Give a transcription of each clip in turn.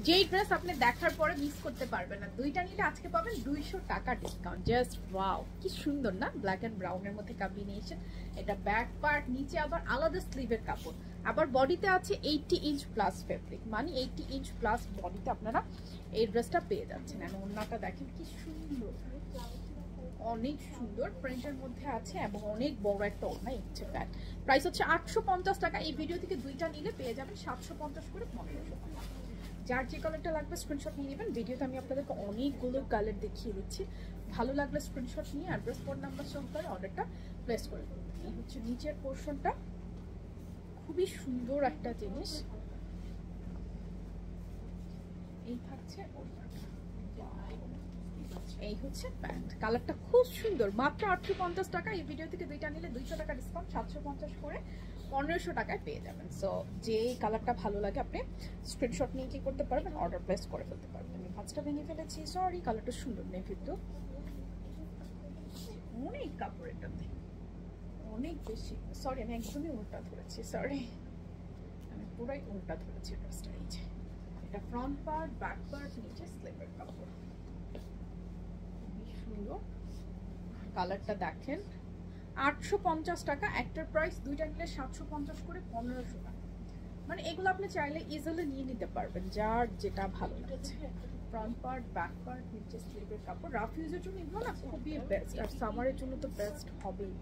যেই ড্রেস আপনি দেখার পরে মিস করতে পারবেন না, দুইটা নিলে আজকে পাবেন 200 টাকা ডিসকাউন্ট। জাস্ট ওয়াও, কি সুন্দর না, ব্ল্যাক এন্ড ব্রাউনের মধ্যে কম্বিনেশন। এটা ব্যাক পার্ট, নিচে আবার আলাদা স্লিভের কাপড়, আবার বডিতে আছে 80 ইঞ্চ প্লাস ফেব্রিক, মানে 80 ইঞ্চ প্লাস বডিতে আপনারা এই ড্রেসটা পেয়ে যাচ্ছেন। আর ওড়নাটা দেখেন কি সুন্দর, অনেক সুন্দর প্রিন্টের মধ্যে আছে এবং অনেক বড় একটা ওড়না। এই হচ্ছে প্যান্ট, প্রাইস হচ্ছে 850 টাকা। এই ভিডিও থেকে দুইটা নিলে পেয়ে যাবেন 750 করে 1500 টাকা। যার যে কালারটা লাগবে স্ক্রিনশট নিয়ে নেবেন। ভিডিওতে আমি আপনাদেরকে অনেকগুলো কালার দেখিয়ে দিচ্ছি, ভালো লাগলে স্ক্রিনশট নিয়ে অ্যাড্রেস কোড নাম্বার সহকারে অর্ডারটা প্লেস করে দেবেন। এই হচ্ছে নিচের পোর্শনটা, খুবই সুন্দর একটা জিনিস। এই থাকছে ওড়নাটা, এই হচ্ছে প্যান্ট। কালারটা খুব সুন্দর, মাত্র 850 টাকা। এই ভিডিও থেকে দুইটা নিলে 200 টাকা ডিসকাউন্ট, 750 করে 1500 টাকায় পেয়ে যাবেন। সো যে কালারটা ভালো লাগে আপনি স্ক্রিনশট নিয়ে কি করতে পারবেন, অর্ডার প্লেস করে ফেলতে পারবেন। আমি ভাঁজটা ভেঙে ফেলেছি, সরি। কালারটা সুন্দর নেই কিন্তু অনেক কাপড়, এটাতে অনেক বেশি। সরি, আমি একদমই উল্টা ধরেছি, সরি, আমি পুরাই উল্টা ধরেছি ড্রেসটা। এই যে এটা ফ্রন্ট পার্ট, ব্যাক পার্ট, নিচে স্লিভের কাপড়, সুন্দর। কালারটা দেখেন, 850 টাকা একটার প্রাইস, দুইটা নিলে 750 করে 1500 টাকা। মানে এগুলো আপনি চাইলে ইজিলি নিয়ে নিতে পারবেন, যার যেটা ভালো লাগছে। ফ্রন্ট পার্ট, ব্যাক পার্ট, নিচে স্লিভের কাপড়। রাফ ইউজের জন্য এগুলো না খুবই বেস্ট, আর সামারের জন্য তো বেস্ট হবেই,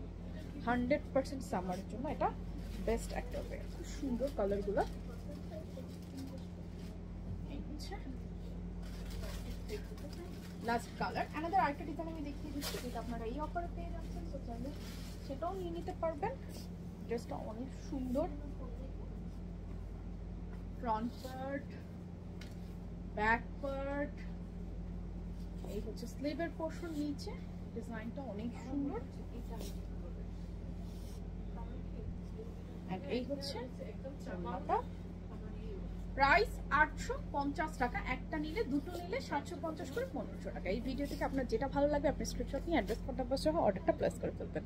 100% সামারের জন্য এটা বেস্ট একটা ওয়ে। খুব সুন্দর কালারগুলো। এই হচ্ছে লাস্ট কালার। অ্যানাদার আরেকটা ডিজাইন আমি দেখিয়ে দিচ্ছি, যেটা আপনারা এই অফারে পেয়ে যাচ্ছেন, তো চাইলে সেটাও নিয়ে নিতে পারবেন। ড্রেসটা অনেক সুন্দর, ফ্রন্ট পার্ট, ব্যাক পার্ট, এই হচ্ছে স্লিভের পোর্শন, নিচে ডিজাইনটা অনেক সুন্দর। এই হচ্ছে ওড়নাটা। প্রাইস 850 টাকা, একটা নিলে, দুটো নিলে 750 করে 1500 টাকা। এই ভিডিও থেকে আপনার যেটা ভালো লাগবে আপনি স্ক্রিনশট নিয়ে অ্যাড্রেস কন্টাক্ট সহ অর্ডারটা প্লেস করে ফেলবেন।